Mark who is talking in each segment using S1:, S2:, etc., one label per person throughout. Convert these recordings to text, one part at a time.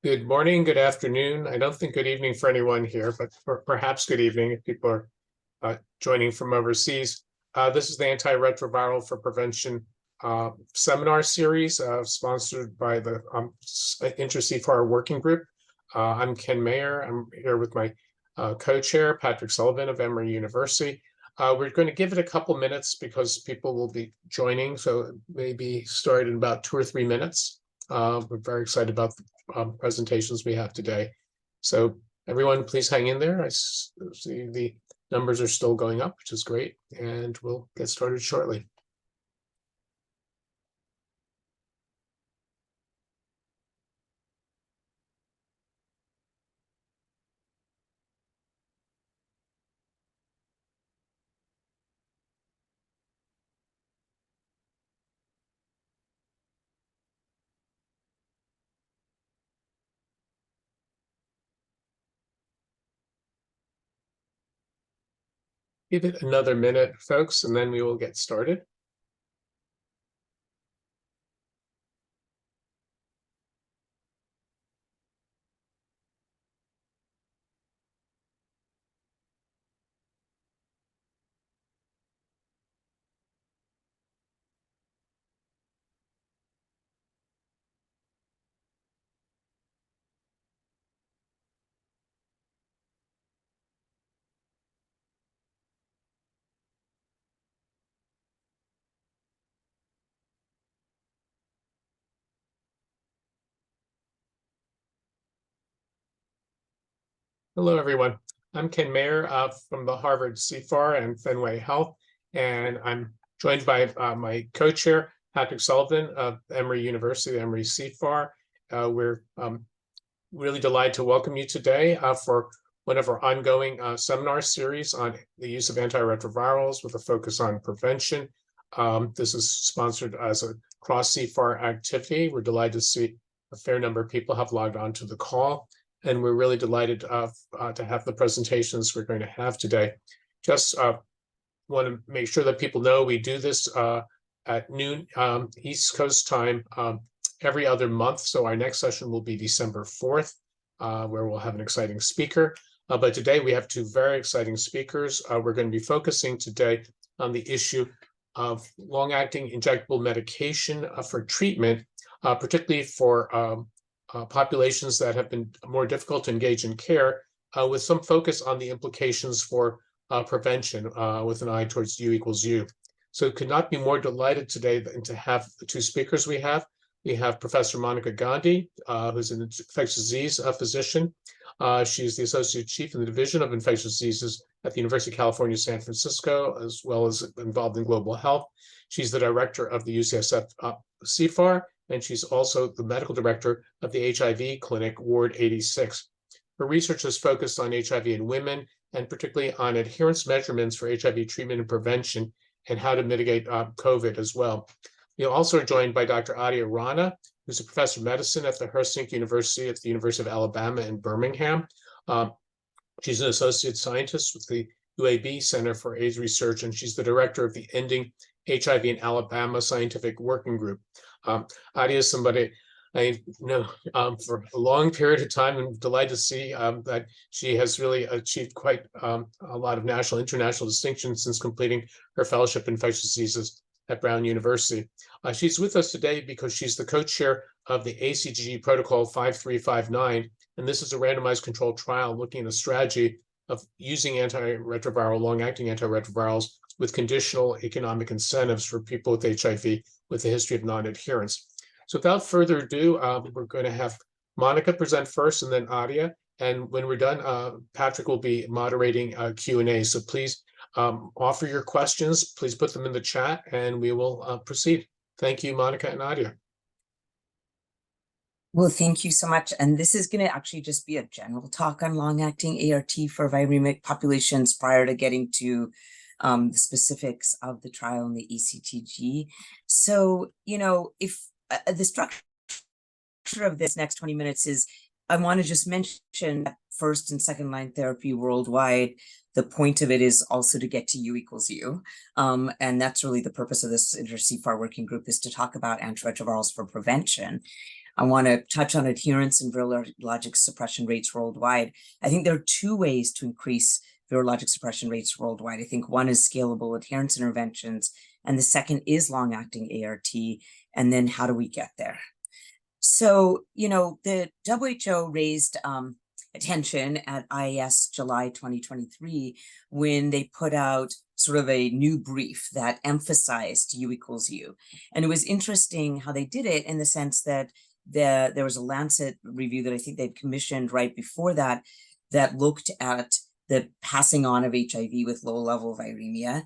S1: Good morning, good afternoon. I don't think good evening for anyone here, but perhaps good evening if people are joining from overseas. This is the Antiretroviral for Prevention seminar series sponsored by the Intra-CFAR Working Group. I'm Ken Mayer. I'm here with my co-chair, Patrick Sullivan of Emory University. We're going to give it a couple minutes because people will be joining, so maybe start in about 2 or 3 minutes. We're very excited about the presentations we have today. So everyone, please hang in there. I see the numbers are still going up, which is great, and we'll get started shortly. Give it another minute, folks, and then we will get started. Hello, everyone. I'm Ken Mayer from the Harvard CFAR and Fenway Health, and I'm joined by my co-chair, Patrick Sullivan of Emory University, Emory CFAR. We're really delighted to welcome you today for one of our ongoing seminar series on the use of antiretrovirals with a focus on prevention. This is sponsored as a cross-CFAR activity. We're delighted to see a fair number of people have logged on to the call, and we're really delighted to have the presentations we're going to have today. Just want to make sure that people know we do this at noon East Coast time every other month. So our next session will be December 4th, where we'll have an exciting speaker. But today we have 2 very exciting speakers. We're going to be focusing today on the issue of long-acting injectable medication for treatment, particularly for populations that have been more difficult to engage in care, with some focus on the implications for prevention with an eye towards U equals U. So could not be more delighted today than to have the 2 speakers we have. We have Professor Monica Gandhi, who's an infectious disease physician. She's the Associate Chief in the Division of Infectious Diseases at the University of California, San Francisco, as well as involved in global health. She's the director of the UCSF CFAR, and she's also the medical director of the HIV clinic, Ward 86. Her research is focused on HIV in women, and particularly on adherence measurements for HIV treatment and prevention, and how to mitigate COVID as well. We also are joined by Dr. Adia Rana, who's a professor of medicine at the Hersink University at the University of Alabama in Birmingham. She's an associate scientist with the UAB Center for AIDS Research, and she's the director of the Ending HIV in Alabama Scientific Working Group. Adia is somebody I know for a long period of time, and delighted to see that she has really achieved quite a lot of national, international distinction since completing her fellowship in infectious diseases at Brown University. She's with us today because she's the co-chair of the ACG Protocol 5359, and this is a randomized controlled trial looking at a strategy of using antiretroviral, long-acting antiretrovirals with conditional economic incentives for people with HIV with a history of non-adherence. So without further ado, we're going to have Monica present first and then Adia. And when we're done, Patrick will be moderating Q&A. So please offer your questions. Please put them in the chat and we will proceed. Thank you, Monica and Adia.
S2: Well, thank you so much. And this is going to actually just be a general talk on long-acting ART for viremic populations prior to getting to the specifics of the trial in the ECTG. So, you know, if the structure of this next 20 minutes is, I want to just mention that first and second line therapy worldwide, the point of it is also to get to U equals U. And that's really the purpose of this Intra-CFAR working group, is to talk about antiretrovirals for prevention. I want to touch on adherence and virologic suppression rates worldwide. I think there are two ways to increase virologic suppression rates worldwide. I think one is scalable adherence interventions, and the second is long-acting ART. And then how do we get there? So, the WHO raised attention at IAS July 2023 when they put out sort of a new brief that emphasized U equals U. And it was interesting how they did it in the sense that there was a Lancet review that I think they'd commissioned right before that looked at the passing on of HIV with low level of viremia.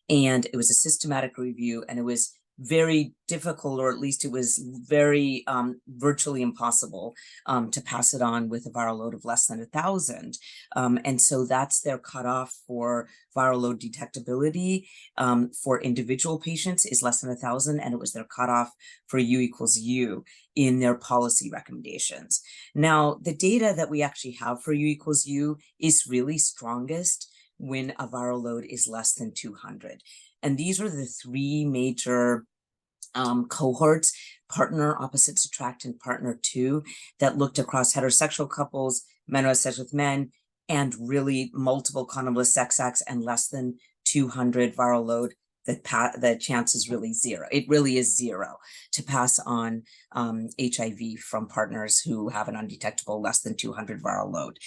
S2: And it was a systematic review, and it was very difficult, or at least it was very virtually impossible to pass it on with a viral load of less than 1,000. And so that's their cutoff for viral load detectability for individual patients is less than 1,000, and it was their cutoff for U equals U in their policy recommendations. Now, the data that we actually have for U equals U is really strongest when a viral load is less than 200. And these were the three major cohorts, partner, opposites attract, and partner 2, that looked across heterosexual couples, men who had sex with men, and really multiple condomless sex acts and less than 200 viral load. The chance is really zero. It really is zero to pass on HIV from partners who have an undetectable less than 200 viral load.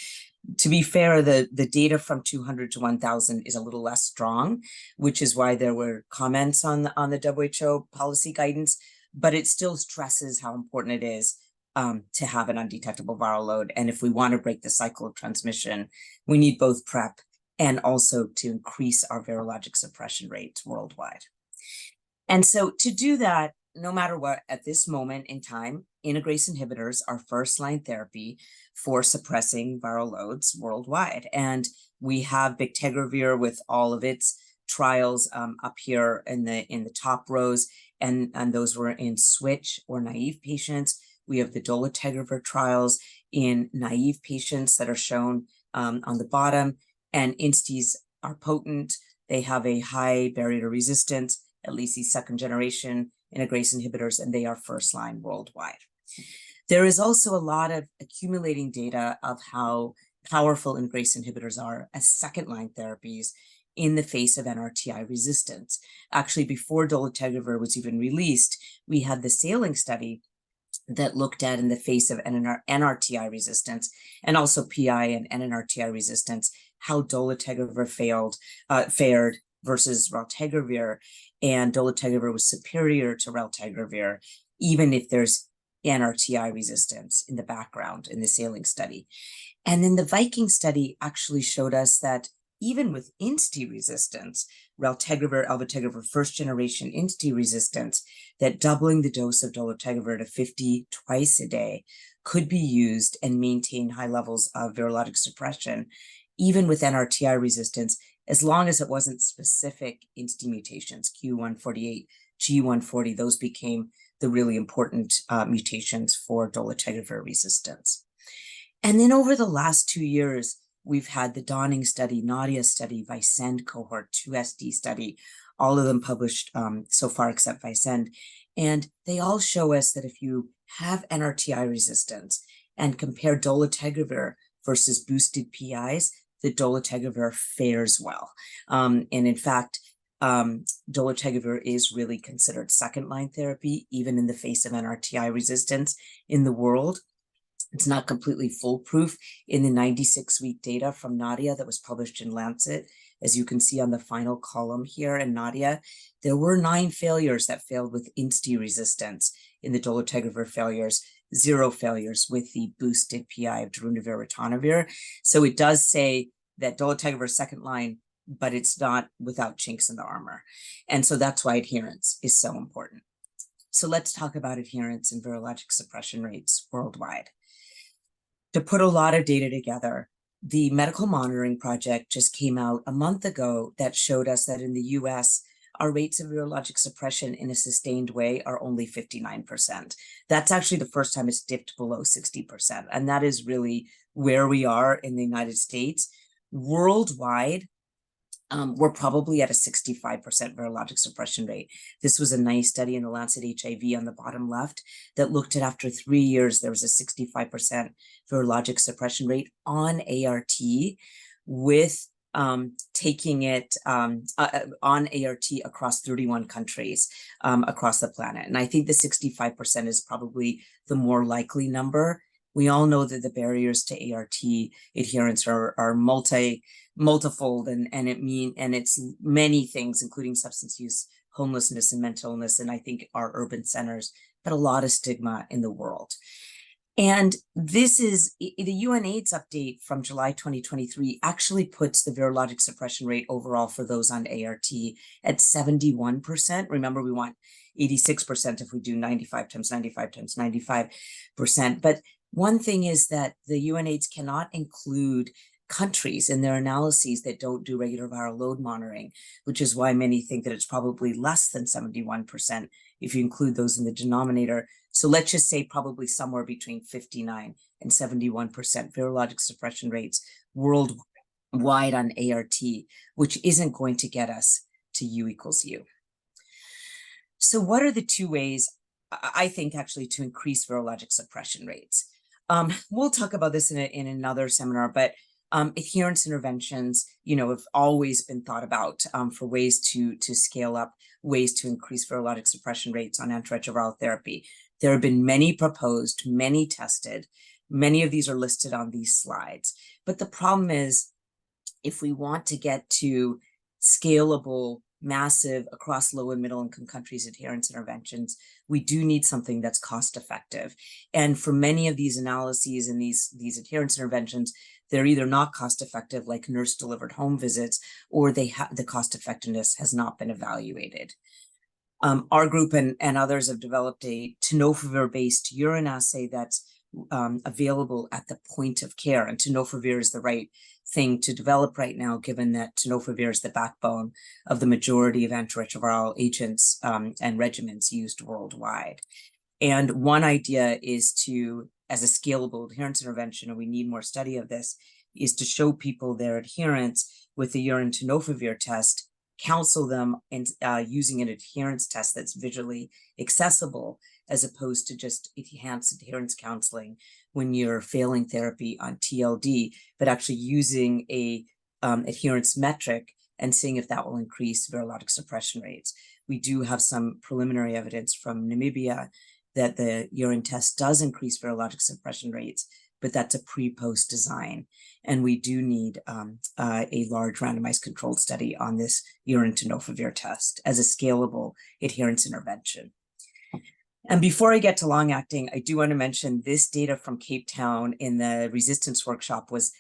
S2: To be fair, the data from 200 to 1,000 is a little less strong, which is why there were comments on the WHO policy guidance, but it still stresses how important it is to have an undetectable viral load. And if we want to break the cycle of transmission, we need both PrEP and also to increase our virologic suppression rates worldwide. And so to do that, no matter what, at this moment in time, integrase inhibitors are first-line therapy for suppressing viral loads worldwide. And we have bictegravir with all of its trials up here in the top rows, and those were in switch or naive patients. We have the dolutegravir trials in naive patients that are shown on the bottom, and INSTIs are potent. They have a high barrier to resistance, at least these second generation integrase inhibitors, and they are first line worldwide. There is also a lot of accumulating data of how powerful integrase inhibitors are as second line therapies in the face of NRTI resistance. Actually, before dolutegravir was even released, we had the sailing study that looked at, in the face of NRTI resistance and also PI and NRTI resistance, how dolutegravir fared versus raltegravir, and dolutegravir was superior to raltegravir, even if there's NRTI resistance in the background in the sailing study. And then the Viking study actually showed us that even with INSTI resistance, raltegravir, alvategravir, first generation INSTI resistance, that doubling the dose of dolutegravir to 50 twice a day could be used and maintain high levels of virologic suppression, even with NRTI resistance, as long as it wasn't specific INSTI mutations, Q148, G140, those became the really important mutations for dolutegravir resistance. And then over the last 2 years, we've had the Dawning study, Nadia study, Vicend cohort, 2SD study, all of them published so far except Vicend. And they all show us that if you have NRTI resistance and compare dolutegravir versus boosted PIs, the dolutegravir fares well. And in fact, dolutegravir is really considered second-line therapy, even in the face of NRTI resistance in the world. It's not completely foolproof in the 96-week data from Nadia that was published in Lancet. As you can see on the final column here in Nadia, there were 9 failures that failed with INSTI resistance in the dolutegravir failures, 0 failures with the boosted PI of darunavir ritonavir. So it does say that dolutegravir is second line, but it's not without chinks in the armor. And so that's why adherence is so important. So let's talk about adherence and virologic suppression rates worldwide. To put a lot of data together, the Medical Monitoring Project just came out a month ago that showed us that in the US, our rates of virologic suppression in a sustained way are only 59%. That's actually the first time it's dipped below 60%. And that is really where we are in the United States. Worldwide, we're probably at a 65% virologic suppression rate. This was a nice study in the Lancet HIV on the bottom left that looked at after 3 years, there was a 65% virologic suppression rate on ART with taking it on ART across 31 countries across the planet. And I think the 65% is probably the more likely number. We all know that the barriers to ART adherence are multifold, and it's many things, including substance use, homelessness, and mental illness, and I think our urban centers, but a lot of stigma in the world. And this is the UNAIDS update from July 2023 actually puts the virologic suppression rate overall for those on ART at 71%. Remember, we want 86% if we do 95 times 95 times 95%. But one thing is that the UNAIDS cannot include countries in their analyses that don't do regular viral load monitoring, which is why many think that it's probably less than 71% if you include those in the denominator. So let's just say probably somewhere between 59 and 71% virologic suppression rates worldwide on ART, which isn't going to get us to U equals U. So what are the two ways, I think, actually to increase virologic suppression rates? We'll talk about this in another seminar, but adherence interventions, have always been thought about for ways to scale up, ways to increase virologic suppression rates on antiretroviral therapy. There have been many proposed, many tested. Many of these are listed on these slides. But the problem is, if we want to get to scalable, massive, across low and middle income countries adherence interventions, we do need something that's cost effective. And for many of these analyses and these adherence interventions, they're either not cost effective, like nurse delivered home visits, or the cost effectiveness has not been evaluated. Our group and others have developed a tenofovir-based urine assay that's available at the point of care. And tenofovir is the right thing to develop right now, given that tenofovir is the backbone of the majority of antiretroviral agents and regimens used worldwide. And one idea is to, as a scalable adherence intervention, and we need more study of this, is to show people their adherence with the urine tenofovir test, counsel them in using an adherence test that's visually accessible, as opposed to just enhanced adherence counseling when you're failing therapy on TLD, but actually using a adherence metric and seeing if that will increase virologic suppression rates. We do have some preliminary evidence from Namibia that the urine test does increase virologic suppression rates, but that's a pre-post design. And we do need a large randomized controlled study on this urine tenofovir test as a scalable adherence intervention. And before I get to long acting, I do want to mention this data from Cape Town in the resistance workshop was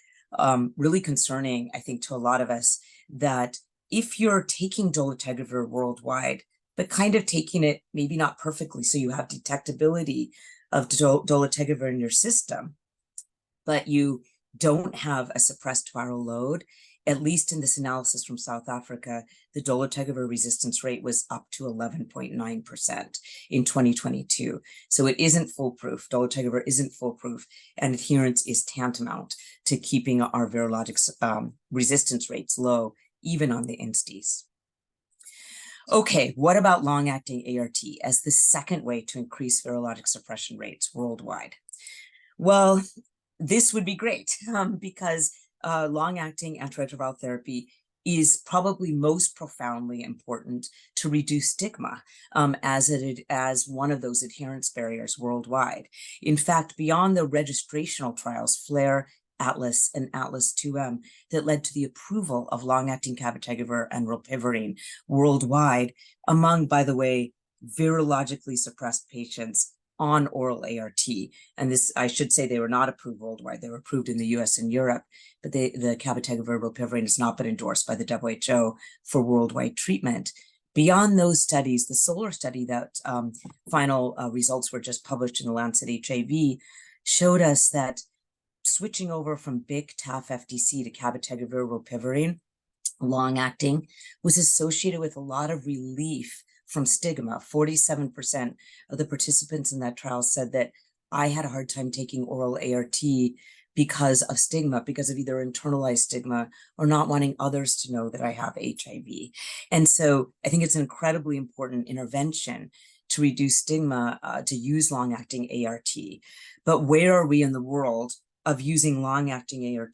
S2: really concerning, I think, to a lot of us, that if you're taking dolutegravir worldwide, but kind of taking it maybe not perfectly, so you have detectability of dolutegravir in your system, but you don't have a suppressed viral load, at least in this analysis from South Africa, the dolutegravir resistance rate was up to 11.9% in 2022. So it isn't foolproof. Dolutegravir isn't foolproof, and adherence is tantamount to keeping our virologic resistance rates low, even on the INSTIs. Okay, what about long-acting ART as the second way to increase virologic suppression rates worldwide? Well, this would be great because long-acting antiretroviral therapy is probably most profoundly important to reduce stigma as one of those adherence barriers worldwide. In fact, beyond the registrational trials, FLAIR, ATLAS, and ATLAS 2M, that led to the approval of long-acting cabotegravir and rilpivirine worldwide among, by the way, virologically suppressed patients on oral ART. And this, I should say, they were not approved worldwide. They were approved in the US and Europe, but the cabotegravir rilpivirine has not been endorsed by the WHO for worldwide treatment. Beyond those studies, the SOLAR study that final results were just published in the Lancet HIV showed us that switching over from BIC, TAF, FDC to cabotegravir rilpivirine, long-acting, was associated with a lot of relief from stigma. 47% of the participants in that trial said that I had a hard time taking oral ART because of stigma, because of either internalized stigma or not wanting others to know that I have HIV. And so I think it's an incredibly important intervention to reduce stigma, to use long-acting ART. But where are we in the world of using long-acting ART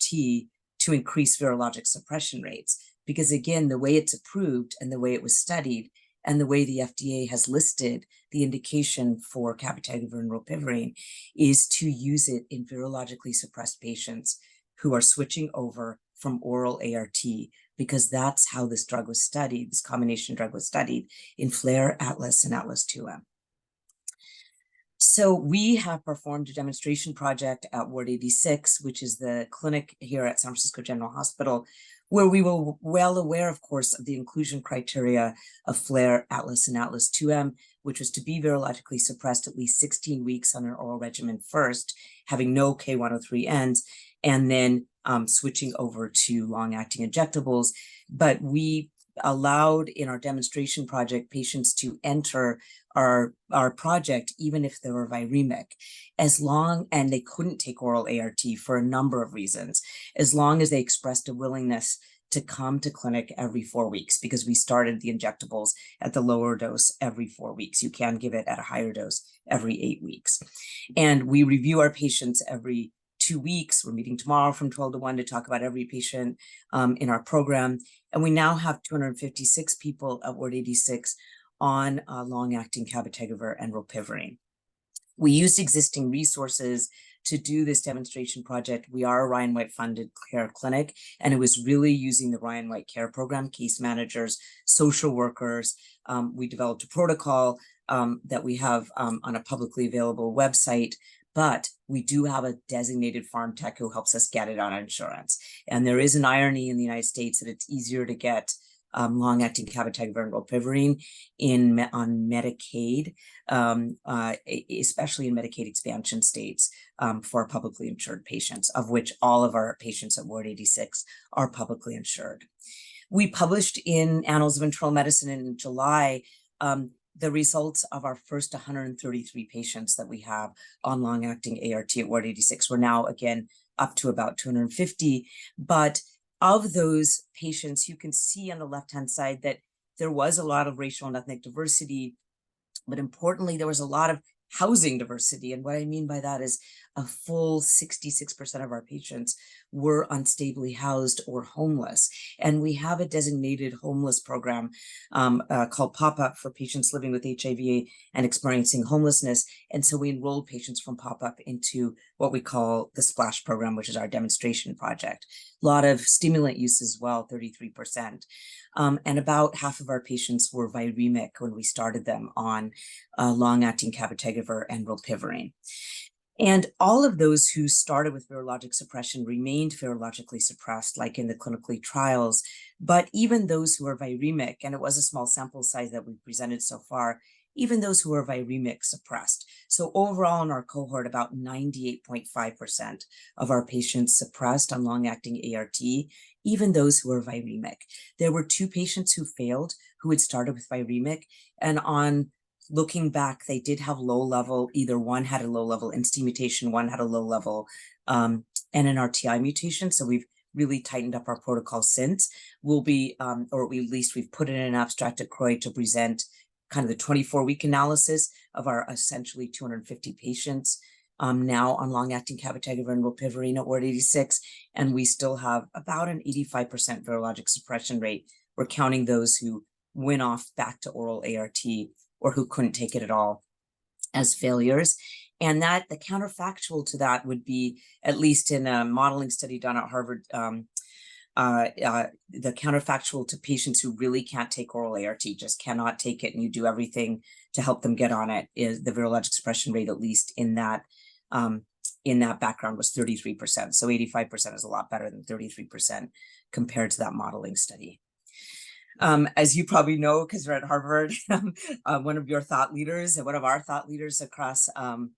S2: to increase virologic suppression rates? Because again, the way it's approved and the way it was studied and the way the FDA has listed the indication for cabotegravir and rilpivirine is to use it in virologically suppressed patients who are switching over from oral ART, because that's how this drug was studied, this combination drug was studied in FLAIR, ATLAS, and ATLAS-2M. So we have performed a demonstration project at Ward 86, which is the clinic here at San Francisco General Hospital, where we were well aware, of course, of the inclusion criteria of FLAIR, ATLAS, and ATLAS-2M, which was to be virologically suppressed at least 16 weeks on an oral regimen first, having no K103Ns, and then switching over to long-acting injectables. But we allowed in our demonstration project patients to enter our project even if they were viremic, and they couldn't take oral ART for a number of reasons, as long as they expressed a willingness to come to clinic every 4 weeks, because we started the injectables at the lower dose every 4 weeks. You can give it at a higher dose every 8 weeks. And we review our patients every 2 weeks. We're meeting tomorrow from 12 to 1 to talk about every patient in our program. And we now have 256 people at Ward 86 on long-acting cabotegravir and rilpivirine. We used existing resources to do this demonstration project. We are a Ryan White funded care clinic, and it was really using the Ryan White Care Program, case managers, social workers. We developed a protocol that we have on a publicly available website, but we do have a designated pharm tech who helps us get it on insurance. And there is an irony in the United States that it's easier to get long-acting cabotegravir and rilpivirine on Medicaid, especially in Medicaid expansion states for publicly insured patients, of which all of our patients at Ward 86 are publicly insured. We published in Annals of Internal Medicine in July the results of our first 133 patients that we have on long-acting ART at Ward 86. We're now, again, up to about 250, but of those patients, you can see on the left-hand side that there was a lot of racial and ethnic diversity, but importantly, there was a lot of housing diversity. And what I mean by that is a full 66% of our patients were unstably housed or homeless. And we have a designated homeless program called Pop-Up for patients living with HIV and experiencing homelessness. And so we enrolled patients from Pop-Up into what we call the SPLASH program, which is our demonstration project. A lot of stimulant use as well, 33%. And about half of our patients were viremic when we started them on long-acting cabotegravir and rilpivirine. And all of those who started with virologic suppression remained virologically suppressed, like in the clinical trials. But even those who are viremic, and it was a small sample size that we presented so far, even those who are viremic suppressed. So overall in our cohort, about 98.5% of our patients suppressed on long-acting ART, even those who are viremic. There were 2 patients who failed, who had started with viremic, and on looking back, they did have low level, either one had a low level INSTI mutation, one had a low level NNRTI mutation. So we've really tightened up our protocol since. We'll be, or at least we've put it in an abstract at CROI to present kind of the 24-week analysis of our essentially 250 patients now on long-acting cabotegravir and rilpivirine at Ward 86. And we still have about an 85% virologic suppression rate. We're counting those who went off back to oral ART or who couldn't take it at all as failures. And that the counterfactual to that would be, at least in a modeling study done at Harvard, the counterfactual to patients who really can't take oral ART, just cannot take it, and you do everything to help them get on it, is the virologic suppression rate, at least in that background, was 33%. So 85% is a lot better than 33% compared to that modeling study. As you probably know, because we're at Harvard, one of your thought leaders and one of our thought leaders across HIV,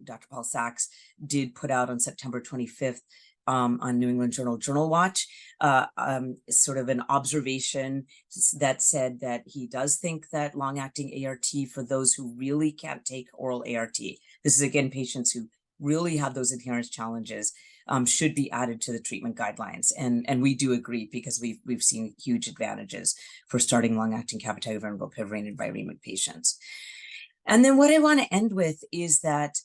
S2: Dr. Paul Sachs, did put out on September 25th on New England Journal Watch, sort of an observation that said that he does think that long-acting ART for those who really can't take oral ART. This is again patients who really have those adherence challenges should be added to the treatment guidelines. And we do agree, because we've seen huge advantages for starting long-acting cabotegravir and rilpivirine in viremic patients. And then what I want to end with is that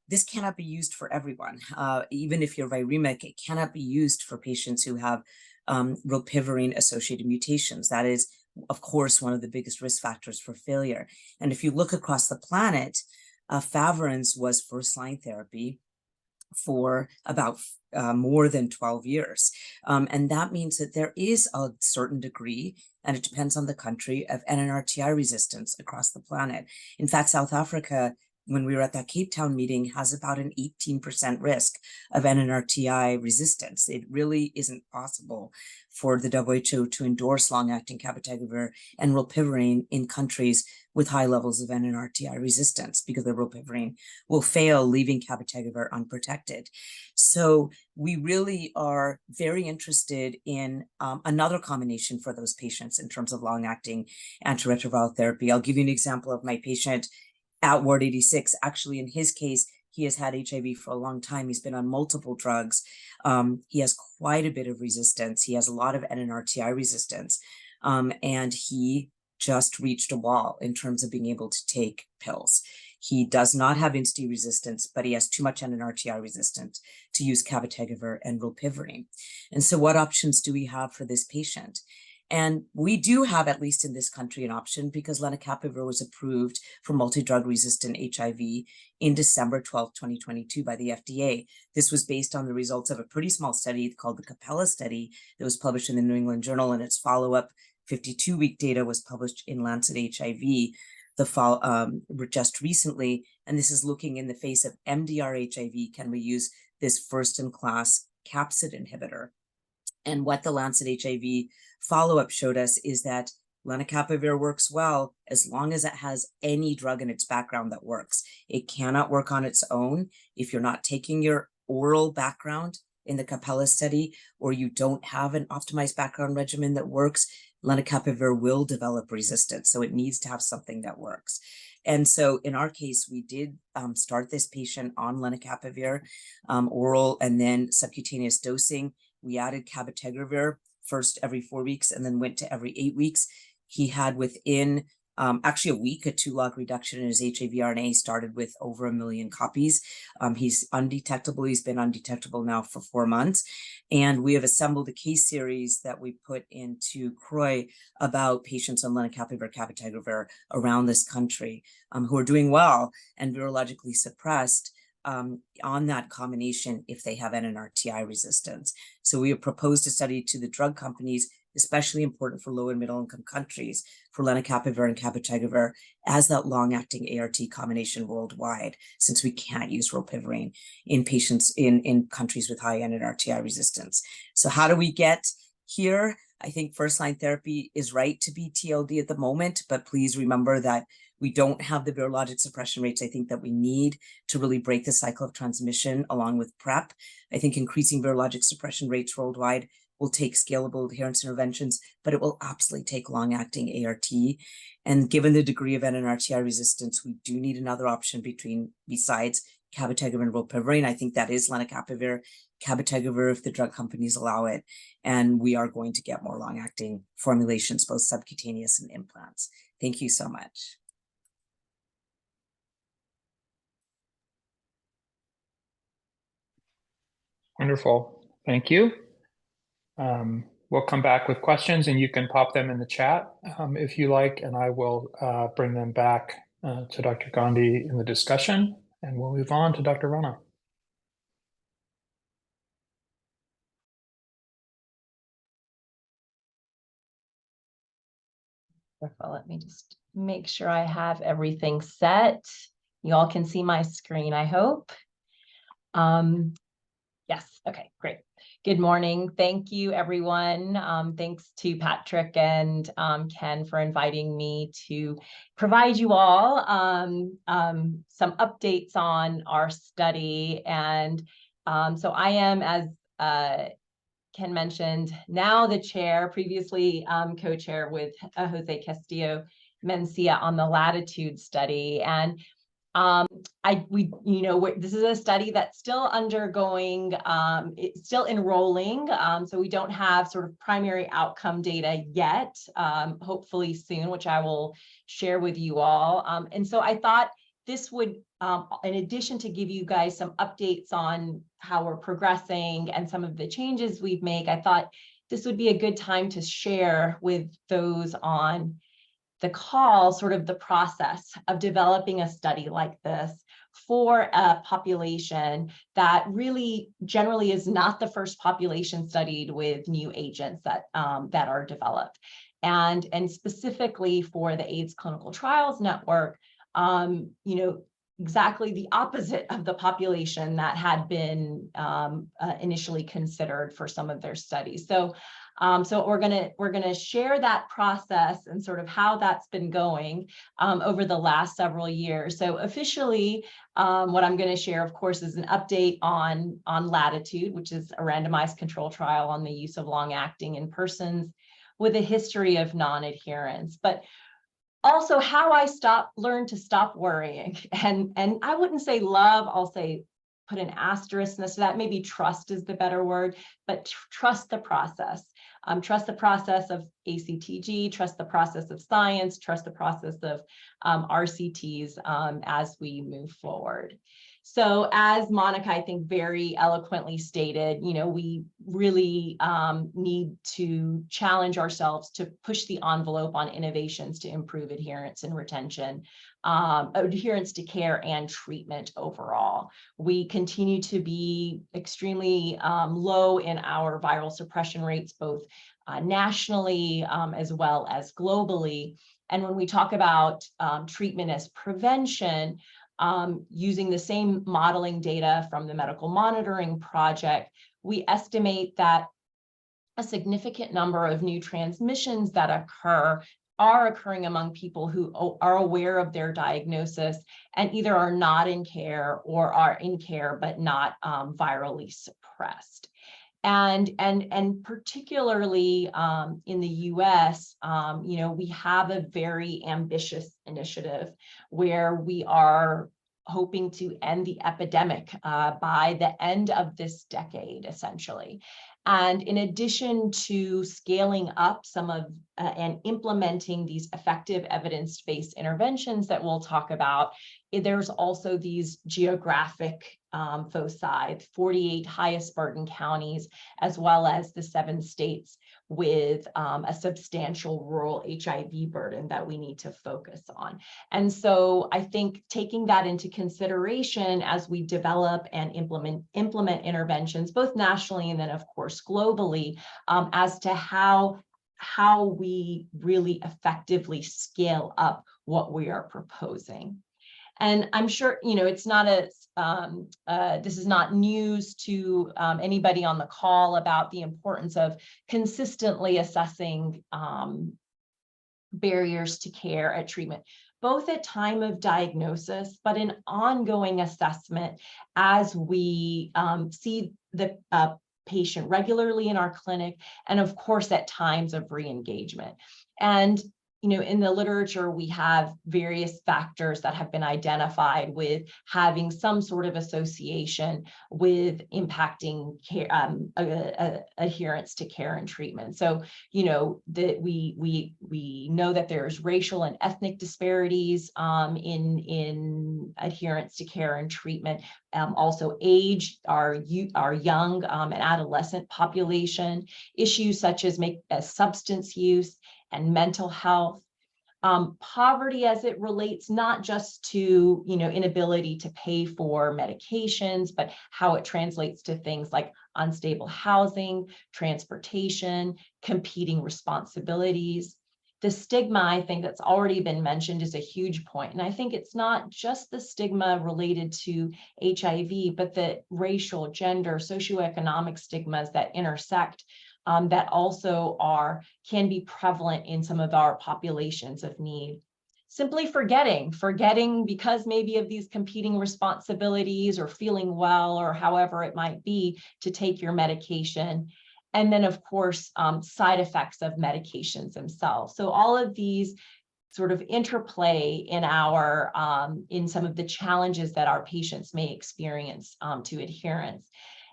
S2: this cannot be used for everyone. Even if you're viremic, it cannot be used for patients who have rilpivirine-associated mutations. That is, of course, one of the biggest risk factors for failure. And if you look across the planet, Favirenz was first-line therapy for about more than 12 years. And that means that there is a certain degree, and it depends on the country, of NNRTI resistance across the planet. In fact, South Africa, when we were at that Cape Town meeting, has about an 18% risk of NNRTI resistance. It really isn't possible for the WHO to endorse long-acting cabotegravir and rilpivirine in countries with high levels of NNRTI resistance, because the rilpivirine will fail, leaving cabotegravir unprotected. So we really are very interested in another combination for those patients in terms of long-acting antiretroviral therapy. I'll give you an example of my patient at Ward 86. Actually, in his case, he has had HIV for a long time. He's been on multiple drugs. He has quite a bit of resistance. He has a lot of NNRTI resistance. And he just reached a wall in terms of being able to take pills. He does not have INSTI resistance, but he has too much NNRTI resistance to use cabotegravir and rilpivirine. And so what options do we have for this patient? And we do have, at least in this country, an option, because lenacapavir was approved for multi-drug resistant HIV in December 12, 2022 by the FDA. This was based on the results of a pretty small study called the Capella study that was published in the New England Journal, and its follow-up 52-week data was published in Lancet HIV just recently. And this is looking in the face of MDR HIV. Can we use this first-in-class capsid inhibitor? And what the Lancet HIV follow-up showed us is that lenacapavir works well as long as it has any drug in its background that works. It cannot work on its own if you're not taking your oral background in the Capella study, or you don't have an optimized background regimen that works. Lenacapavir will develop resistance, so it needs to have something that works. And so in our case, we did start this patient on lenacapavir, oral and then subcutaneous dosing. We added cabotegravir first every 4 weeks and then went to every 8 weeks. He had within actually a week, a 2-log reduction in his HIV RNA, started with over 1 million copies. He's undetectable. He's been undetectable now for 4 months. And we have assembled a case series that we put into CROI about patients on lenacapavir, cabotegravir around this country who are doing well and virologically suppressed on that combination if they have NNRTI resistance. So we have proposed a study to the drug companies, especially important for low and middle income countries, for lenacapavir and cabotegravir as that long-acting ART combination worldwide, since we can't use rilpivirine in patients in countries with high NNRTI resistance. So how do we get here? I think first-line therapy is right to be TLD at the moment, but please remember that we don't have the virologic suppression rates I think that we need to really break the cycle of transmission along with PrEP. I think increasing virologic suppression rates worldwide will take scalable adherence interventions, but it will absolutely take long-acting ART. And given the degree of NNRTI resistance, we do need another option besides cabotegravir and rilpivirine. I think that is lenacapavir, cabotegravir if the drug companies allow it. And we are going to get more long-acting formulations, both subcutaneous and implants. Thank you so much.
S3: Wonderful. Thank you. We'll come back with questions and you can pop them in the chat if you like, and I will bring them back to Dr. Gandhi in the discussion, and we'll move on to Dr. Rana.
S4: Let me just make sure I have everything set. You all can see my screen, I hope. Yes, okay, great. Good morning. Thank you, everyone. Thanks to Patrick and Ken for inviting me to provide you all some updates on our study. And so I am, as Ken mentioned, now the chair, previously co-chair with Jose Castillo Mencia on the Latitude study. And This is a study that's still undergoing, it's still enrolling, so we don't have sort of primary outcome data yet, hopefully soon, which I will share with you all. And so I thought this would, in addition to give you guys some updates on how we're progressing and some of the changes we've made, I thought this would be a good time to share with those on the call, sort of the process of developing a study like this for a population that really generally is not the first population studied with new agents that are developed. And specifically for the AIDS Clinical Trials Network, exactly the opposite of the population that had been initially considered for some of their studies. So we're gonna share that process and sort of how that's been going over the last several years. So officially, what I'm going to share, of course, is an update on Latitude, which is a randomized control trial on the use of long-acting in persons with a history of non-adherence. But also how I learned to stop worrying, and I wouldn't say love, I'll say put an asterisk next to that. Maybe trust is the better word, but trust the process. Trust the process of ACTG, trust the process of science, trust the process of RCTs as we move forward. So as Monica, I think, very eloquently stated, we really need to challenge ourselves to push the envelope on innovations to improve adherence and retention, adherence to care and treatment overall. We continue to be extremely low in our viral suppression rates, both nationally as well as globally. And when we talk about treatment as prevention, using the same modeling data from the Medical Monitoring Project, we estimate that a significant number of new transmissions that are occurring among people who are aware of their diagnosis and either are not in care or are in care but not virally suppressed. And particularly in the US, we have a very ambitious initiative where we are hoping to end the epidemic by the end of this decade, essentially. And in addition to scaling up some of and implementing these effective evidence-based interventions that we'll talk about, there's also these geographic foci, 48 highest burden counties, as well as the 7 states with a substantial rural HIV burden that we need to focus on. And so I think taking that into consideration as we develop and implement interventions, both nationally and then of course globally, as to how we really effectively scale up what we are proposing. And I'm sure, it's not this is not news to anybody on the call about the importance of consistently assessing barriers to care at treatment, both at time of diagnosis, but in ongoing assessment as we see the patient regularly in our clinic, and of course at times of re-engagement. And in the literature, we have various factors that have been identified with having some sort of association with impacting care, adherence to care and treatment. So, that we know that there's racial and ethnic disparities in adherence to care and treatment. Also age, our young and adolescent population, issues such as substance use and mental health, poverty as it relates not just to inability to pay for medications, but how it translates to things like unstable housing, transportation, competing responsibilities. The stigma, I think, that's already been mentioned is a huge point. And I think it's not just the stigma related to HIV, but the racial, gender, socioeconomic stigmas that intersect that also can be prevalent in some of our populations of need. Simply forgetting because maybe of these competing responsibilities or feeling well or however it might be to take your medication. And then of course, side effects of medications themselves. So all of these sort of interplay in our in some of the challenges that our patients may experience to adherence.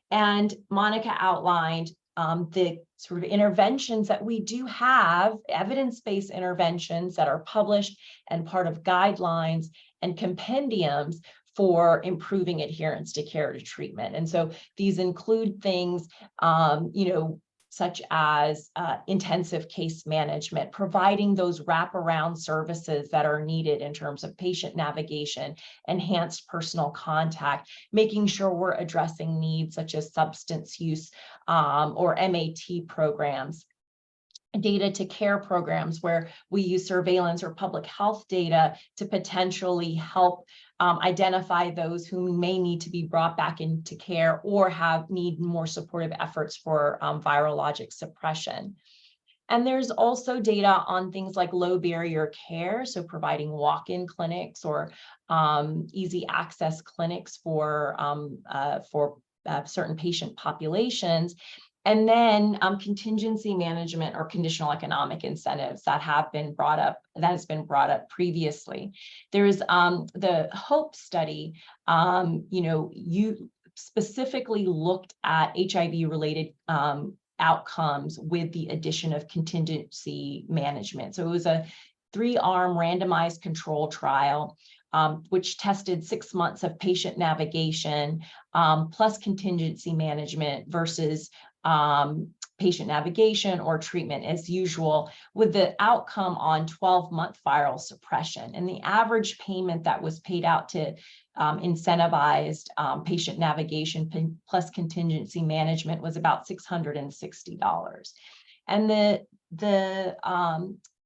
S4: And Monica outlined the sort of interventions that we do have, evidence-based interventions that are published and part of guidelines and compendiums for improving adherence to care to treatment. And so these include things, such as intensive case management, providing those wraparound services that are needed in terms of patient navigation, enhanced personal contact, making sure we're addressing needs such as substance use or MAT programs. Data to care programs where we use surveillance or public health data to potentially help identify those who may need to be brought back into care or need more supportive efforts for virologic suppression. And there's also data on things like low barrier care, so providing walk-in clinics or easy access clinics for certain patient populations. And then contingency management or conditional economic incentives that has been brought up previously. There's the HOPE study, you specifically looked at HIV-related outcomes with the addition of contingency management. So it was a 3-arm randomized control trial, which tested 6 months of patient navigation plus contingency management versus patient navigation or treatment as usual, with the outcome on 12-month viral suppression. And the average payment that was paid out to incentivized patient navigation plus contingency management was about $660. And the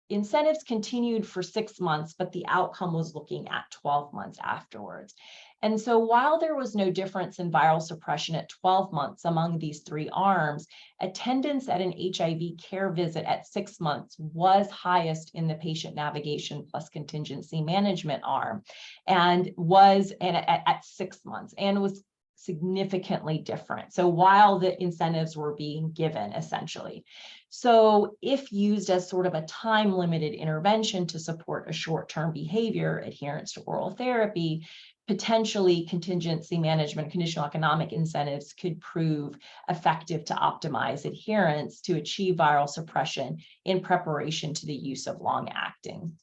S4: incentives continued for 6 months, but the outcome was looking at 12 months afterwards. And so while there was no difference in viral suppression at 12 months among these 3 arms, attendance at an HIV care visit at 6 months was highest in the patient navigation plus contingency management arm and was at 6 months and was significantly different. So while the incentives were being given essentially. So if used as sort of a time limited intervention to support a short-term behavior, adherence to oral therapy, potentially contingency management, conditional economic incentives could prove effective to optimize adherence to achieve viral suppression in preparation to the use of long-acting.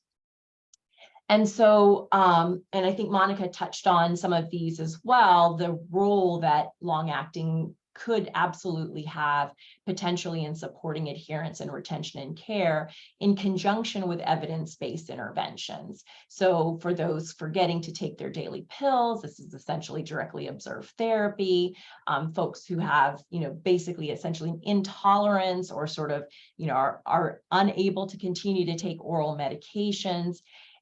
S4: And so, and I think Monica touched on some of these as well, the role that long-acting could absolutely have potentially in supporting adherence and retention and care in conjunction with evidence-based interventions. So for those forgetting to take their daily pills, this is essentially directly observed therapy. Folks who have, basically essentially an intolerance or sort of, are unable to continue to take oral medications.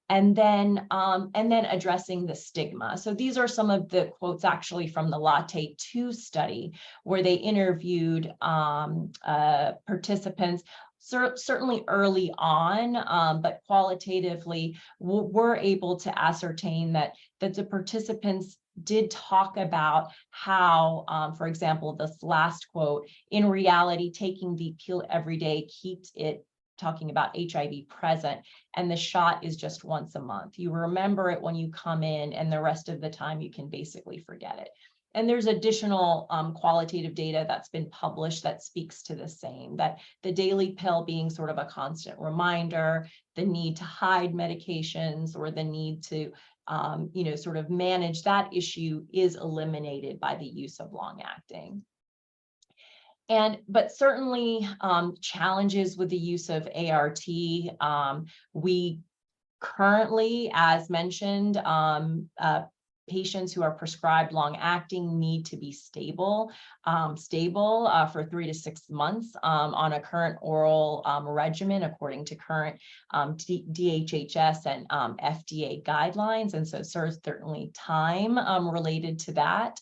S4: And then addressing the stigma. So these are some of the quotes actually from the LATTE-2 study, where they interviewed participants, certainly early on, but qualitatively were able to ascertain that the participants did talk about how, for example, this last quote, in reality, taking the pill every day keeps it, talking about HIV present, and the shot is just once a month. You remember it when you come in, and the rest of the time you can basically forget it. And there's additional qualitative data that's been published that speaks to the same, that the daily pill being sort of a constant reminder, the need to hide medications or the need to sort of manage that issue is eliminated by the use of long-acting. But certainly challenges with the use of ART. We currently, as mentioned, patients who are prescribed long-acting need to be stable for 3 to 6 months on a current oral regimen according to current DHHS and FDA guidelines. And so certainly time related to that.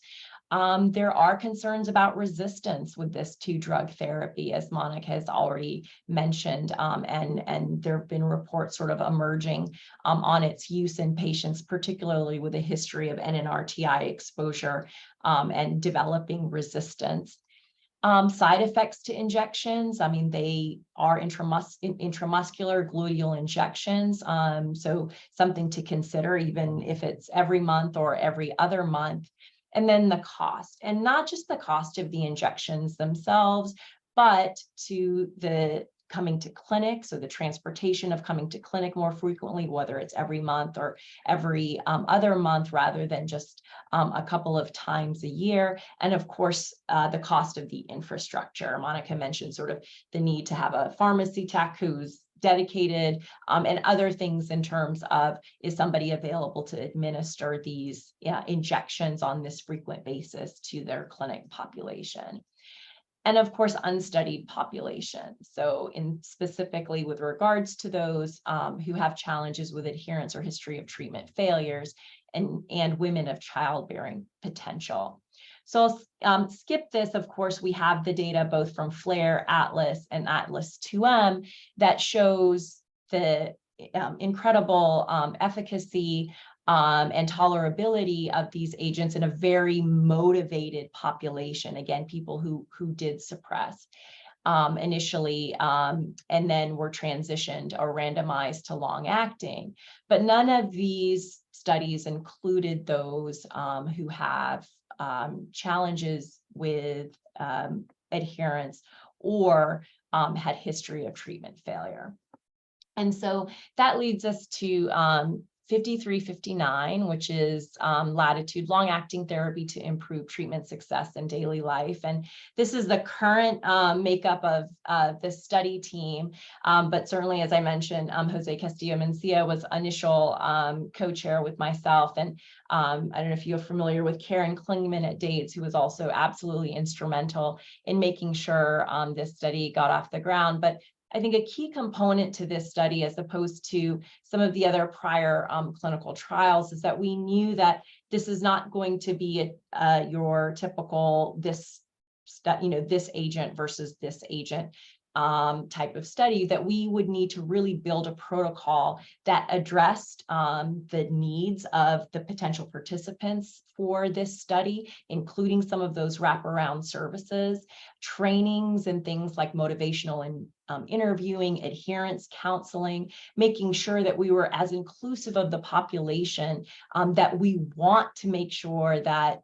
S4: There are concerns about resistance with this 2-drug therapy, as Monica has already mentioned, and there have been reports sort of emerging on its use in patients, particularly with a history of NNRTI exposure and developing resistance. side effects to injections. I mean, they are intramuscular gluteal injections. So something to consider, even if it's every month or every other month. And then the cost, and not just the cost of the injections themselves, but to the coming to clinic. So the transportation of coming to clinic more frequently, whether it's every month or every other month, rather than just a couple of times a year. And of course, the cost of the infrastructure. Monica mentioned sort of the need to have a pharmacy tech who's dedicated, and other things in terms of, is somebody available to administer these injections on this frequent basis to their clinic population. And of course, unstudied populations. So specifically with regards to those who have challenges with adherence or history of treatment failures, and women of childbearing potential. So I'll skip this. Of course, we have the data both from FLAIR, ATLAS, and ATLAS 2M that shows the incredible efficacy and tolerability of these agents in a very motivated population. Again, people who did suppress initially, and then were transitioned or randomized to long acting. But none of these studies included those who have challenges with adherence or had history of treatment failure. And so that leads us to 5359, which is Latitude long-acting therapy to improve treatment success in daily life. And this is the current makeup of the study team. But certainly, as I mentioned, Jose Castillo-Mencia was initial co-chair with myself. And I don't know if you're familiar with Karen Klingman at Dates, who was also absolutely instrumental in making sure this study got off the ground. But I think a key component to this study, as opposed to some of the other prior clinical trials, is that we knew that this is not going to be your typical this agent versus this agent type of study, that we would need to really build a protocol that addressed the needs of the potential participants for this study, including some of those wraparound services, trainings, and things like motivational and interviewing, adherence counseling, making sure that we were as inclusive of the population that we want to make sure that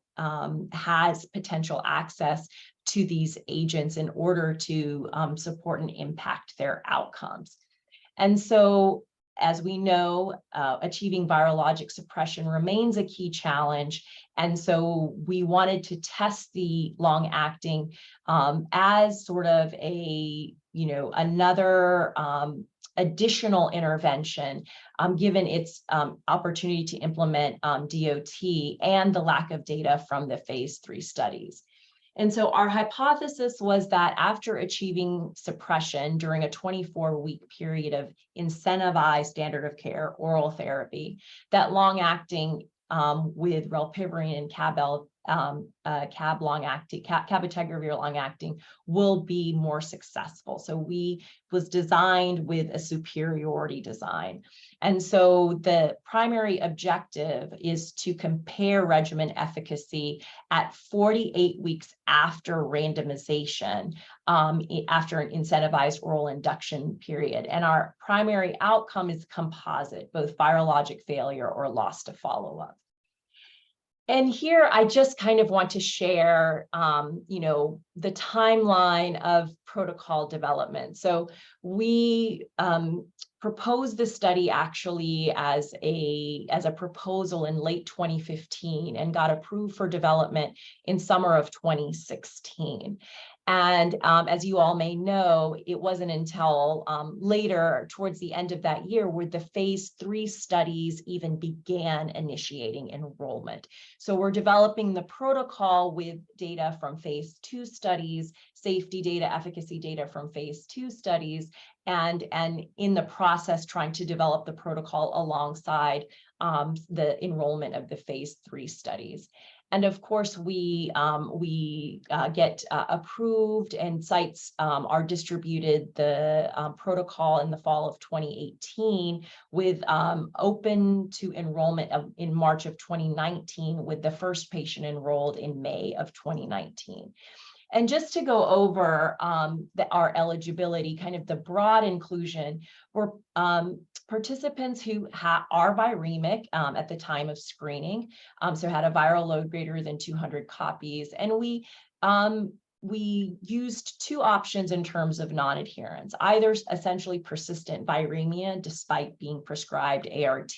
S4: has potential access to these agents in order to support and impact their outcomes. And so, as we know, achieving virologic suppression remains a key challenge. And so we wanted to test the long-acting as sort of a, another additional intervention, given its opportunity to implement DOT and the lack of data from the phase 3 studies. And so our hypothesis was that after achieving suppression during a 24-week period of incentivized standard of care oral therapy, that long-acting with rilpivirine and cabotegravir long-acting will be more successful. So we was designed with a superiority design. And so the primary objective is to compare regimen efficacy at 48 weeks after randomization, after an incentivized oral induction period. And our primary outcome is composite, both virologic failure or loss to follow-up. And here I just kind of want to share, the timeline of protocol development. So we proposed the study actually as a proposal in late 2015 and got approved for development in summer of 2016. And as you all may know, it wasn't until later, towards the end of that year, where the phase 3 studies even began initiating enrollment. So we're developing the protocol with data from phase 2 studies, safety data, efficacy data from phase 2 studies, and in the process trying to develop the protocol alongside the enrollment of the phase 3 studies. And of course, we get approved, and sites are distributed the protocol in the fall of 2018, with open to enrollment in March of 2019, with the first patient enrolled in May of 2019. And just to go over our eligibility, kind of the broad inclusion, were participants who are viremic at the time of screening, so had a viral load greater than 200 copies. And we used two options in terms of non-adherence, either essentially persistent viremia despite being prescribed ART,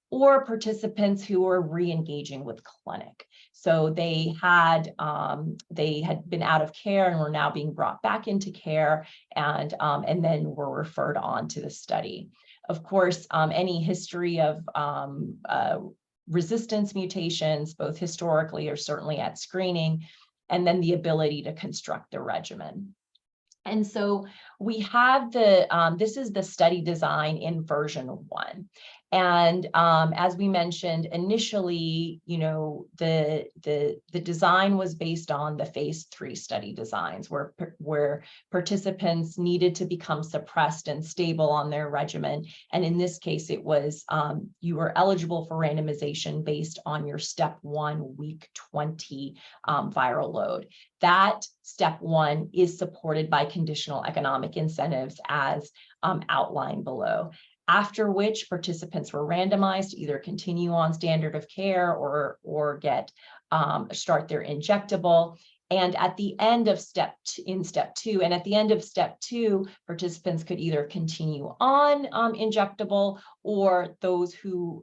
S4: or participants who were re-engaging with clinic. So they had been out of care and were now being brought back into care, and then were referred on to the study. Of course, any history of resistance mutations, both historically or certainly at screening, and then the ability to construct the regimen. And so we have this is the study design in version 1. And as we mentioned initially, the design was based on the phase 3 study designs, where participants needed to become suppressed and stable on their regimen. And in this case, it was you were eligible for randomization based on your step 1 week 20 viral load. That step 1 is supported by conditional economic incentives as outlined below, after which participants were randomized to either continue on standard of care or start their injectable. And at the end of step 2, participants could either continue on injectable, or those who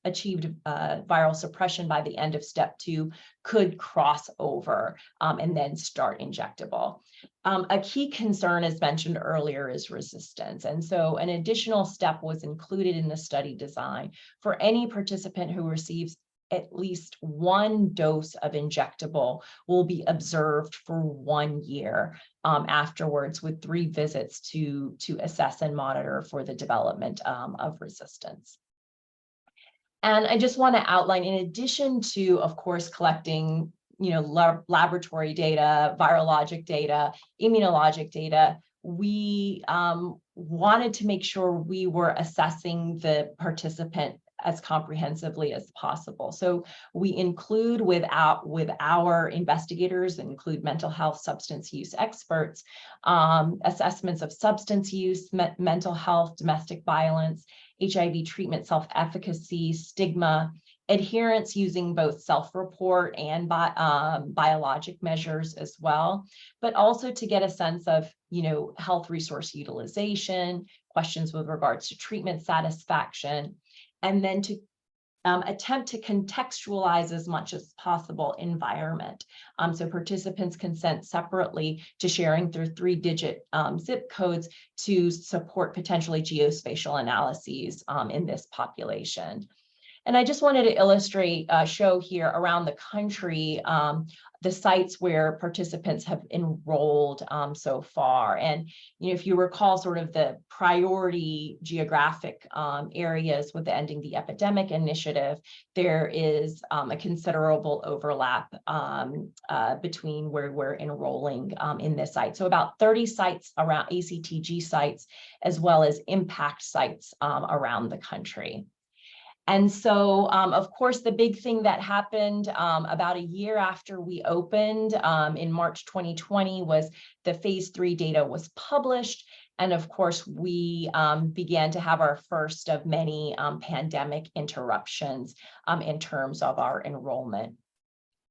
S4: achieved viral suppression by the end of step 2 could cross over and then start injectable. A key concern, as mentioned earlier, is resistance. And so an additional step was included in the study design for any participant who receives at least 1 dose of injectable will be observed for 1 year afterwards, with 3 visits to assess and monitor for the development of resistance. And I just want to outline, in addition to, of course, collecting laboratory data, virologic data, immunologic data, we wanted to make sure we were assessing the participant as comprehensively as possible. So we include with our investigators, include mental health, substance use experts, assessments of substance use, mental health, domestic violence, HIV treatment, self-efficacy, stigma, adherence using both self-report and biologic measures as well, but also to get a sense of, health resource utilization, questions with regards to treatment satisfaction, and then to attempt to contextualize as much as possible environment. So participants consent separately to sharing their 3-digit zip codes to support potentially geospatial analyses in this population. And I just wanted to illustrate, show here around the country, the sites where participants have enrolled so far. And if you recall sort of the priority geographic areas with the Ending the Epidemic initiative, there is a considerable overlap between where we're enrolling in this site. So about 30 sites around ACTG sites, as well as impact sites around the country. And so, of course, the big thing that happened about a year after we opened in March 2020 was the phase 3 data was published. And of course, we began to have our first of many pandemic interruptions in terms of our enrollment.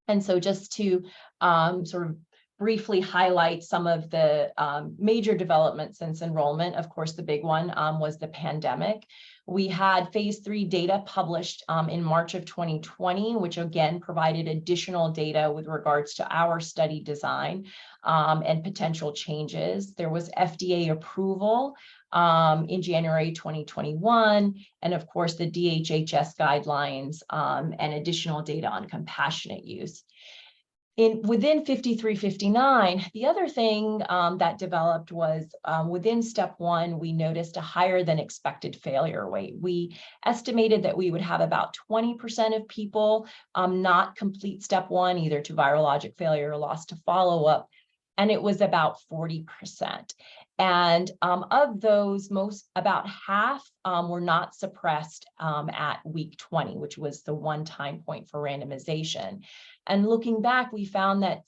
S4: And so just to sort of briefly highlight some of the major developments since enrollment, of course, the big one was the pandemic. We had phase 3 data published in March of 2020, which again provided additional data with regards to our study design and potential changes. There was FDA approval in January 2021, and of course the DHHS guidelines and additional data on compassionate use. Within 5359, the other thing that developed was within step 1, we noticed a higher than expected failure rate. We estimated that we would have about 20% of people not complete step 1, either to virologic failure or loss to follow-up, and it was about 40%. And of those, about half were not suppressed at week 20, which was the one time point for randomization. And looking back, we found that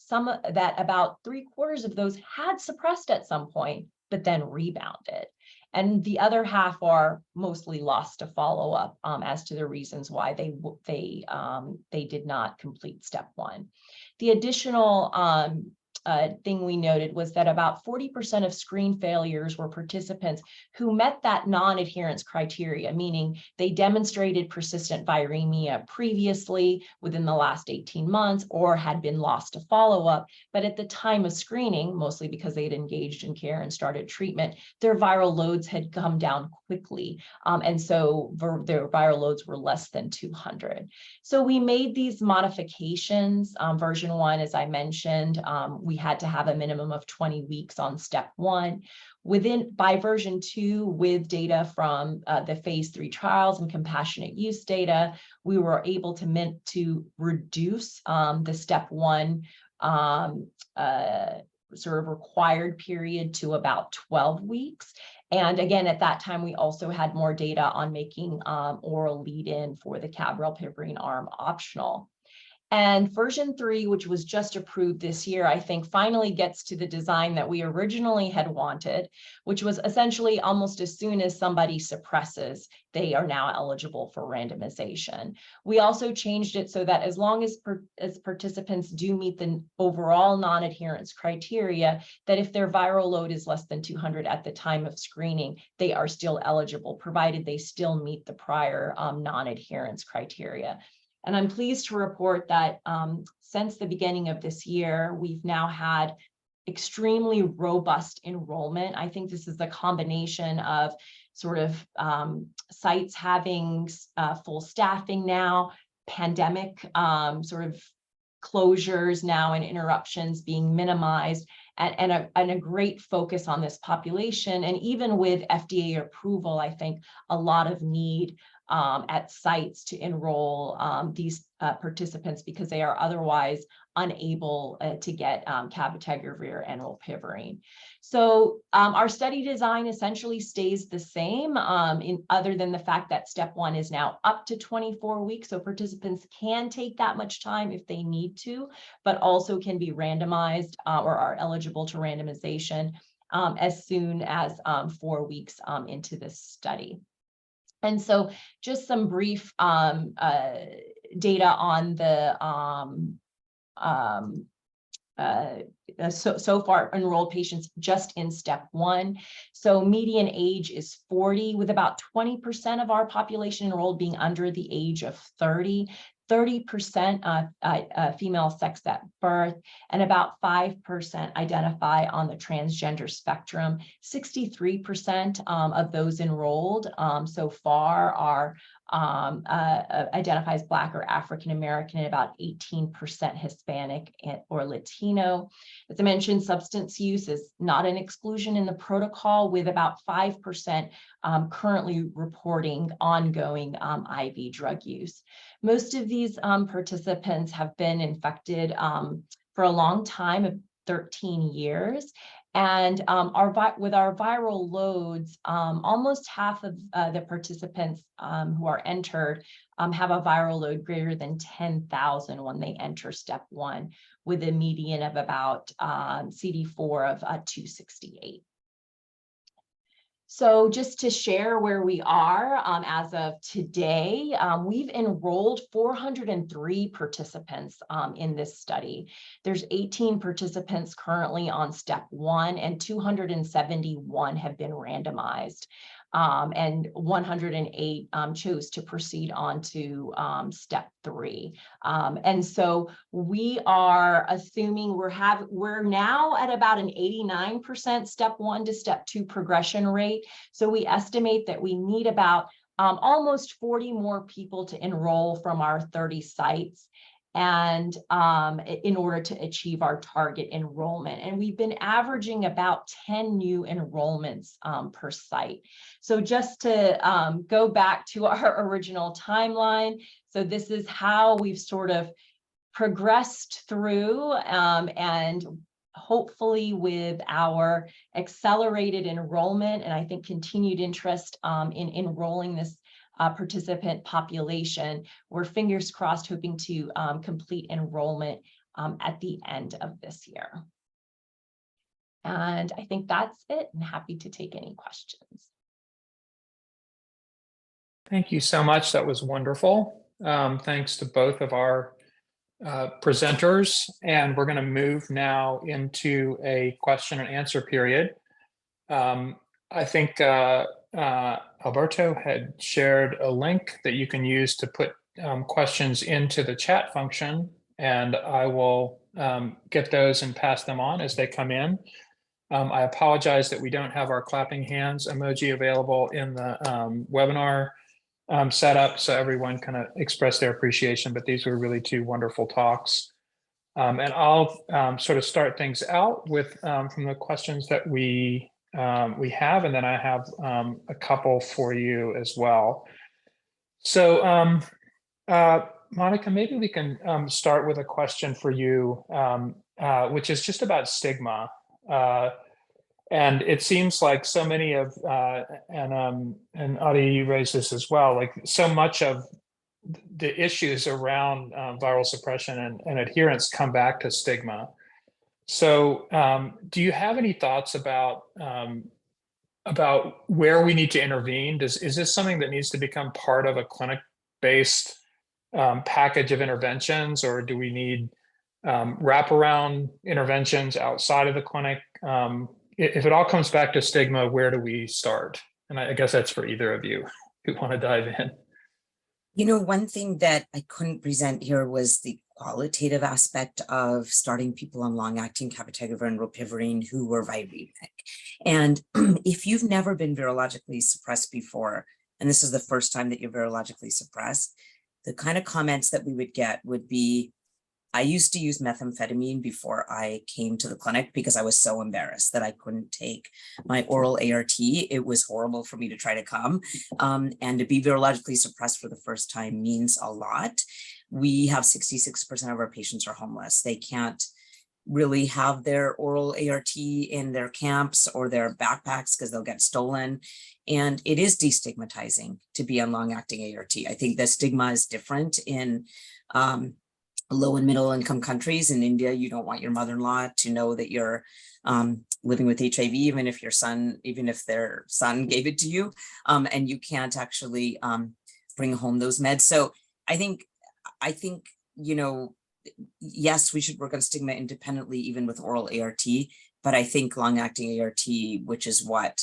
S4: about 3/4 of those had suppressed at some point, but then rebounded. And the other half are mostly lost to follow up as to the reasons why they did not complete step 1. The additional thing we noted was that about 40% of screen failures were participants who met that non-adherence criteria, meaning they demonstrated persistent viremia previously within the last 18 months or had been lost to follow-up. But at the time of screening, mostly because they had engaged in care and started treatment, their viral loads had come down quickly. And so their viral loads were less than 200. So we made these modifications. Version 1, as I mentioned, we had to have a minimum of 20 weeks on step 1. By version 2, with data from the phase 3 trials and compassionate use data, we were able to reduce the step 1 sort of required period to about 12 weeks. And again, at that time, we also had more data on making oral lead-in for the Cabral-Pivarine arm optional. And version 3, which was just approved this year, I think finally gets to the design that we originally had wanted, which was essentially almost as soon as somebody suppresses, they are now eligible for randomization. We also changed it so that as long as participants do meet the overall non-adherence criteria, that if their viral load is less than 200 at the time of screening, they are still eligible, provided they still meet the prior non-adherence criteria. And I'm pleased to report that since the beginning of this year, we've now had extremely robust enrollment. I think this is the combination of sort of sites having full staffing now, pandemic sort of closures now and interruptions being minimized, and a great focus on this population. And even with FDA approval, I think a lot of need at sites to enroll these participants because they are otherwise unable to get cabotegravir and rilpivirine. So our study design essentially stays the same other than the fact that step 1 is now up to 24 weeks. So participants can take that much time if they need to, but also can be randomized or are eligible to randomization as soon as 4 weeks into this study. And so just some brief data on the so far enrolled patients just in step 1. So median age is 40, with about 20% of our population enrolled being under the age of 30. 30% female sex at birth, and about 5% identify on the transgender spectrum. 63% of those enrolled so far are identify as Black or African American, and about 18% Hispanic or Latino. As I mentioned, substance use is not an exclusion in the protocol, with about 5% currently reporting ongoing IV drug use. Most of these participants have been infected for a long time, 13 years. And with our viral loads, almost half of the participants who are entered have a viral load greater than 10,000 when they enter step 1, with a median of about CD4 of 268. So just to share where we are as of today, we've enrolled 403 participants in this study. There's 18 participants currently on step 1, and 271 have been randomized. And 108 chose to proceed on to step 3. And so we are assuming we're now at about an 89% step 1 to step 2 progression rate. So we estimate that we need about almost 40 more people to enroll from our 30 sites, and in order to achieve our target enrollment. And we've been averaging about 10 new enrollments per site. So just to go back to our original timeline, so this is how we've sort of progressed through and hopefully with our accelerated enrollment and I think continued interest in enrolling this participant population, we're fingers crossed hoping to complete enrollment at the end of this year. And I think that's it, and happy to take any questions.
S3: Thank you so much. That was wonderful. Thanks to both of our presenters. And we're going to move now into a question and answer period. I think Alberto had shared a link that you can use to put questions into the chat function, and I will get those and pass them on as they come in. I apologize that we don't have our clapping hands emoji available in the webinar setup, so everyone kind of express their appreciation, but these were really two wonderful talks. And I'll sort of start things out with from the questions that we have, and then I have a couple for you as well. So Monica, maybe we can start with a question for you, which is just about stigma. And it seems like so many of, and Adi, you raised this as well, like so much of the issues around viral suppression and adherence come back to stigma. So do you have any thoughts about where we need to intervene? Is this something that needs to become part of a clinic-based package of interventions, or do we need wraparound interventions outside of the clinic? If it all comes back to stigma, where do we start? And I guess that's for either of you who want to dive in.
S2: You know, one thing that I couldn't present here was the qualitative aspect of starting people on long-acting cabotegravir and rilpivirine who were viremic. And if you've never been virologically suppressed before, and this is the first time that you're virologically suppressed, the kind of comments that we would get would be, I used to use methamphetamine before I came to the clinic because I was so embarrassed that I couldn't take my oral ART. It was horrible for me to try to come. And to be virologically suppressed for the first time means a lot. We have 66% of our patients are homeless. They can't really have their oral ART in their camps or their backpacks because they'll get stolen. And it is destigmatizing to be on long-acting ART. I think the stigma is different in low and middle income countries. In India, you don't want your mother-in-law to know that you're living with HIV, even if their son gave it to you, and you can't actually bring home those meds. So I think, you know, yes, we should work on stigma independently, even with oral ART, but I think long-acting ART, which is what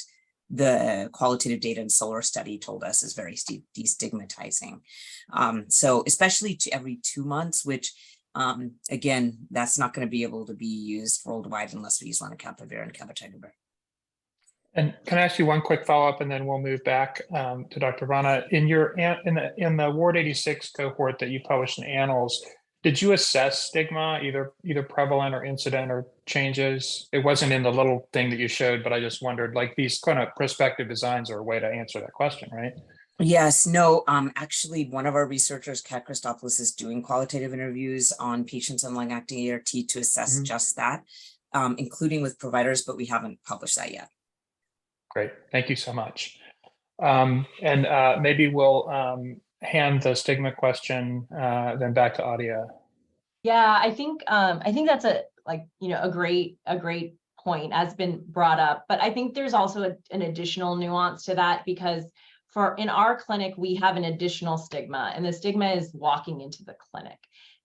S2: the qualitative data in SOLAR study told us, is very destigmatizing. So especially every 2 months, which again, that's not going to be able to be used worldwide unless we use lenacapavir and cabotegravir.
S3: And can I ask you one quick follow-up, and then we'll move back to Dr. Rana. In the Ward 86 cohort that you published in Annals, did you assess stigma, either prevalent or incident or changes? It wasn't in the little thing that you showed, but I just wondered, like, these kind of prospective designs are a way to answer that question, right?
S2: Yes, no, actually one of our researchers, Kat Christopoulos, is doing qualitative interviews on patients on long-acting ART to assess just that, including with providers, but we haven't published that yet.
S3: Great, thank you so much. And maybe we'll hand the stigma question then back to Adia.
S4: Yeah, I think that's a great point has been brought up, but I think there's also an additional nuance to that, because in our clinic, we have an additional stigma, and the stigma is walking into the clinic.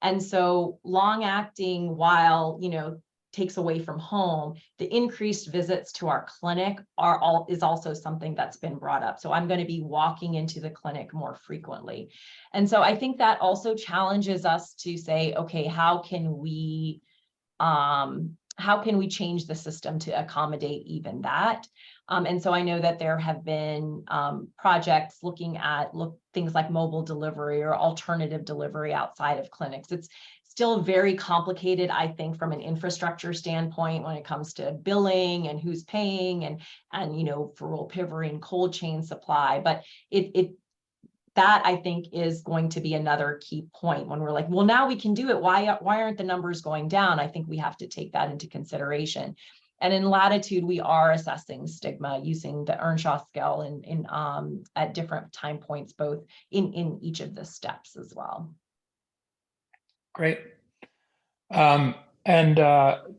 S4: And so long acting, while, you know, takes away from home, the increased visits to our clinic is also something that's been brought up. So I'm going to be walking into the clinic more frequently. And so I think that also challenges us to say, okay, how can we change the system to accommodate even that? And so I know that there have been projects looking at things like mobile delivery or alternative delivery outside of clinics. It's still very complicated, I think, from an infrastructure standpoint when it comes to billing and who's paying and you know, for rilpivirine cold chain supply. But that I think is going to be another key point when we're like, well, now we can do it. Why aren't the numbers going down? I think we have to take that into consideration. And in Latitude, we are assessing stigma using the Earnshaw scale at different time points, both in each of the steps as well.
S3: Great.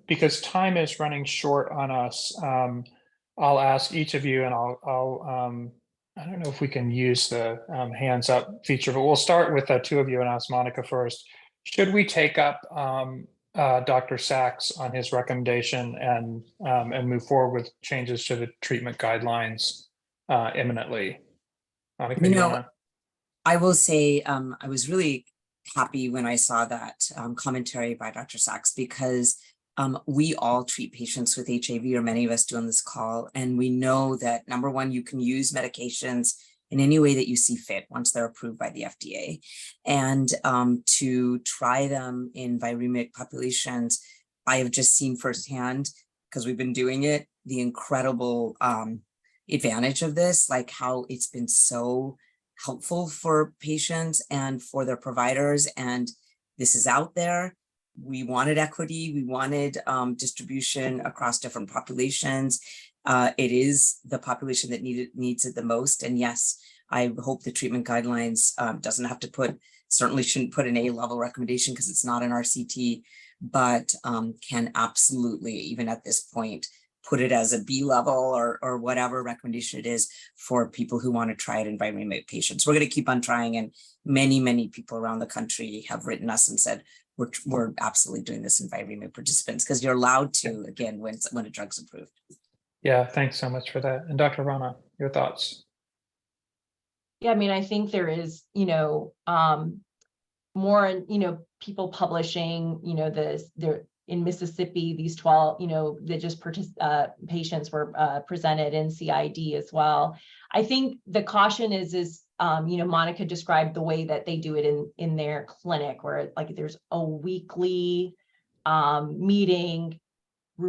S3: Because time is running short on us, I'll ask each of you, and I don't know if we can use the hands up feature, but we'll start with the two of you and ask Monica first. Should we take up Dr. Sachs on his recommendation and move forward with changes to the treatment guidelines imminently? Monica,
S2: You
S3: you
S2: know,
S3: wanna?
S2: I will say I was really happy when I saw that commentary by Dr. Sachs, because we all treat patients with HIV, or many of us do on this call. And we know that, number one, you can use medications in any way that you see fit once they're approved by the FDA. And to try them in viremic populations, I have just seen firsthand, because we've been doing it, the incredible advantage of this, like how it's been so helpful for patients and for their providers. And this is out there. We wanted equity, we wanted distribution across different populations. It is the population that needs it the most. And yes, I hope the treatment guidelines doesn't have to certainly shouldn't put an A-level recommendation because it's not an RCT, but can absolutely, even at this point, put it as a B level or whatever recommendation it is for people who want to try it in viremic patients. We're going to keep on trying, and many people around the country have written us and said, we're absolutely doing this in viremic participants, because you're allowed to, again, when a drug's approved.
S3: Yeah, thanks so much for that. And Dr. Rana, your thoughts?
S4: Yeah, I mean, I think there is, more, people publishing, there in Mississippi, these 12, that just patients were presented in CID as well. I think the caution is Monica described the way that they do it in their clinic, where like there's a weekly meeting,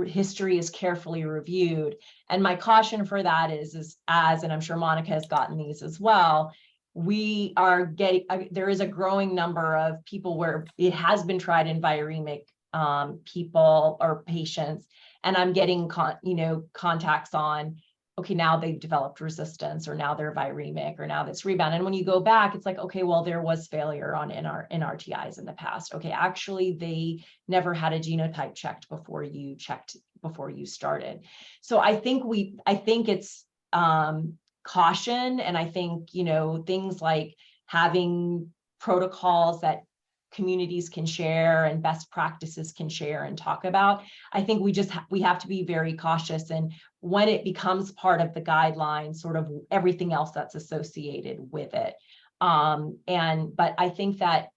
S4: history is carefully reviewed. And my caution for that is and I'm sure Monica has gotten these as well, we are getting, there is a growing number of people where it has been tried in viremic people or patients, and I'm getting contacts on, okay, now they've developed resistance, or now they're viremic, or now this rebound. And when you go back, it's like, okay, well, there was failure on NRTIs in the past. Okay, actually they never had a genotype checked before you started. So I think it's caution, and I think things like having protocols that communities can share and best practices can share and talk about. I think we have to be very cautious, and when it becomes part of the guidelines, sort of everything else that's associated with it. But I think that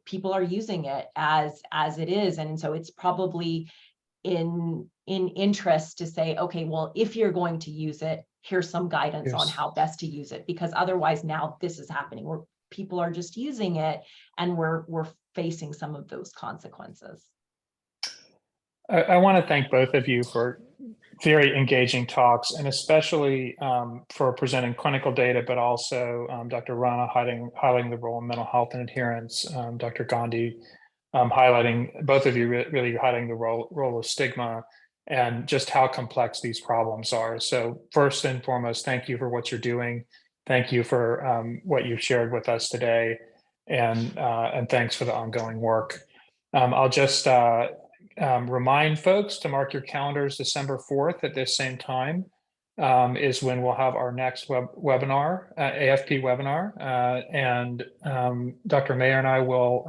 S4: people are using it as it is, and so it's probably in interest to say, okay, well, if you're going to use it, here's some guidance on how best to use it, because otherwise now this is happening where people are just using it, and we're facing some of those consequences.
S3: I want to thank both of you for very engaging talks, and especially for presenting clinical data, but also Dr. Rana highlighting the role of mental health and adherence, Dr. Gandhi highlighting, both of you really highlighting the role of stigma and just how complex these problems are. So first and foremost, thank you for what you're doing. Thank you for what you've shared with us today, and thanks for the ongoing work. I'll just remind folks to mark your calendars. December 4th at this same time is when we'll have our next webinar, AFP webinar, and Dr. Mayer and I will,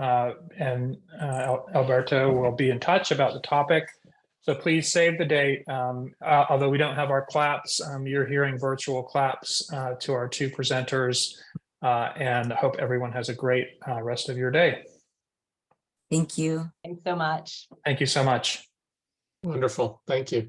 S3: and Alberto will be in touch about the topic. So please save the date. Although we don't have our claps, you're hearing virtual claps to our two presenters, and I hope everyone has a great rest of your day.
S2: Thank you.
S4: Thanks so much.
S3: Thank you so much.
S1: Wonderful. Thank you.